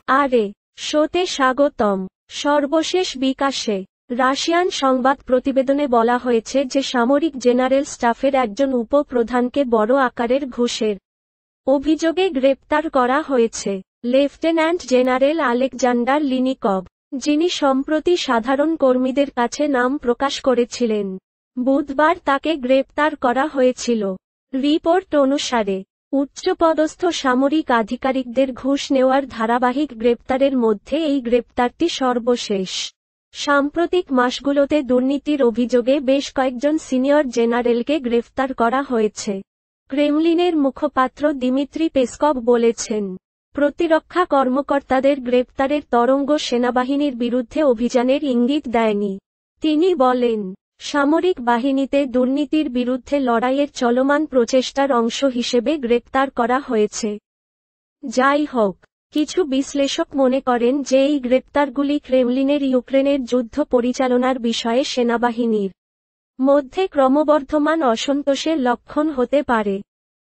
আরে শোতে স্বাগতম। সর্বশেষ বিকাশে রাশিয়ান সংবাদ প্রতিবেদনে বলা হয়েছে যে সামরিক জেনারেল স্টাফের একজন উপপ্রধানকে বড় আকারের ঘুষের অভিযোগে গ্রেপ্তার করা হয়েছে। লেফটেন্যান্ট জেনারেল আলেকজান্ডার লিনিকভ, যিনি সম্প্রতি সাধারণ কর্মীদের কাছে নাম প্রকাশ করেছিলেন, বুধবার তাকে গ্রেপ্তার করা হয়েছিল। রিপোর্ট অনুসারে উচ্চপদস্থ সামরিক আধিকারিকদের ঘুষ নেওয়ার ধারাবাহিক গ্রেপ্তারের মধ্যে এই গ্রেপ্তারটি সর্বশেষ। সাম্প্রতিক মাসগুলোতে দুর্নীতির অভিযোগে বেশ কয়েকজন সিনিয়র জেনারেলকে গ্রেফতার করা হয়েছে। ক্রেমলিনের মুখপাত্র দিমিত্রি পেসকভ বলেছেন, প্রতিরক্ষা কর্মকর্তাদের গ্রেপ্তারের তরঙ্গ সেনাবাহিনীর বিরুদ্ধে অভিযানের ইঙ্গিত দেয়নি। তিনি বলেন, সামরিক বাহিনীতে দুর্নীতির বিরুদ্ধে লড়াইয়ের চলমান প্রচেষ্টার অংশ হিসেবে গ্রেপ্তার করা হয়েছে। যাই হোক, কিছু বিশ্লেষক মনে করেন যে এই গ্রেপ্তারগুলি ক্রেমলিনের ইউক্রেনের যুদ্ধ পরিচালনার বিষয়ে সেনাবাহিনীর মধ্যে ক্রমবর্ধমান অসন্তোষের লক্ষণ হতে পারে।